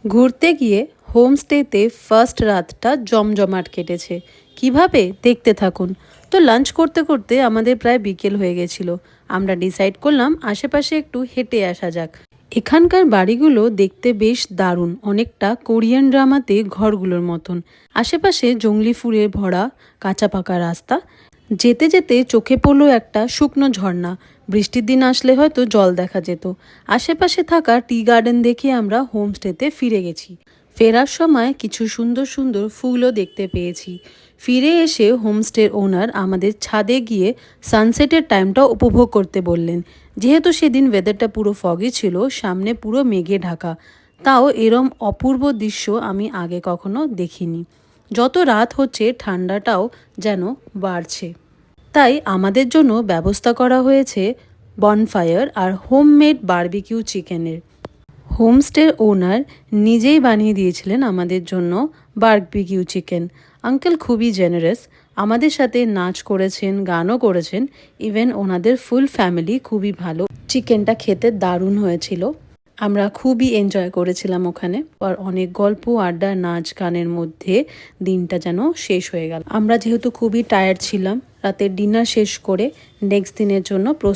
ঘুরতে গিয়ে হোমস্টেতে ফার্স্ট রাতটা জমজমাট কেটেছে। কিভাবে দেখতে থাকুন। তো লাঞ্চ করতে করতে আমাদের প্রায় বিকেল হয়ে গেছিল। আমরা ডিসাইড করলাম আশেপাশে একটু হেঁটে আসা যাক। এখানকার বাড়িগুলো দেখতে বেশ দারুণ, অনেকটা কোরিয়ান ড্রামাতে ঘরগুলোর মতন। আশেপাশে জংলি ফুলে ভরা কাঁচা পাকা রাস্তা। যেতে যেতে চোখে পড়লো একটা শুকনো ঝর্ণা। বৃষ্টির দিন আসলে হয়তো জল দেখা যেত। আশেপাশে থাকা টি গার্ডেন দেখে আমরা হোমস্টেতে ফিরে গেছি। ফেরার সময় কিছু সুন্দর সুন্দর ফুলও দেখতে পেয়েছি। ফিরে এসে হোমস্টের ওনার আমাদের ছাদে গিয়ে সানসেটের টাইমটাও উপভোগ করতে বললেন। যেহেতু সেদিন ওয়েদারটা পুরো ফগি ছিল, সামনে পুরো মেঘে ঢাকা, তাও এরম অপূর্ব দৃশ্য আমি আগে কখনো দেখিনি। যত রাত হচ্ছে ঠান্ডাটাও যেন বাড়ছে। তাই আমাদের জন্য ব্যবস্থা করা হয়েছে বনফায়ার আর হোমমেড বারবিকিউ চিকেনের। হোমস্টের ওনার নিজেই বানিয়ে দিয়েছিলেন আমাদের জন্য বারবিকিউ চিকেন। আঙ্কেল খুবই জেনারেস, আমাদের সাথে নাচ করেছেন, গানও করেছেন। ইভেন ওনাদের ফুল ফ্যামিলি খুবই ভালো। চিকেনটা খেতে দারুণ হয়েছিল। আমরা খুবই এনজয় করেছিলাম ওখানে। আর অনেক গল্প, আড্ডা, নাচ গানের মধ্যে দিনটা যেন শেষ হয়ে গেল। আমরা যেহেতু খুবই টায়ার্ড ছিলাম, রাতের ডিনার শেষ করে নেক্সট দিনের জন্য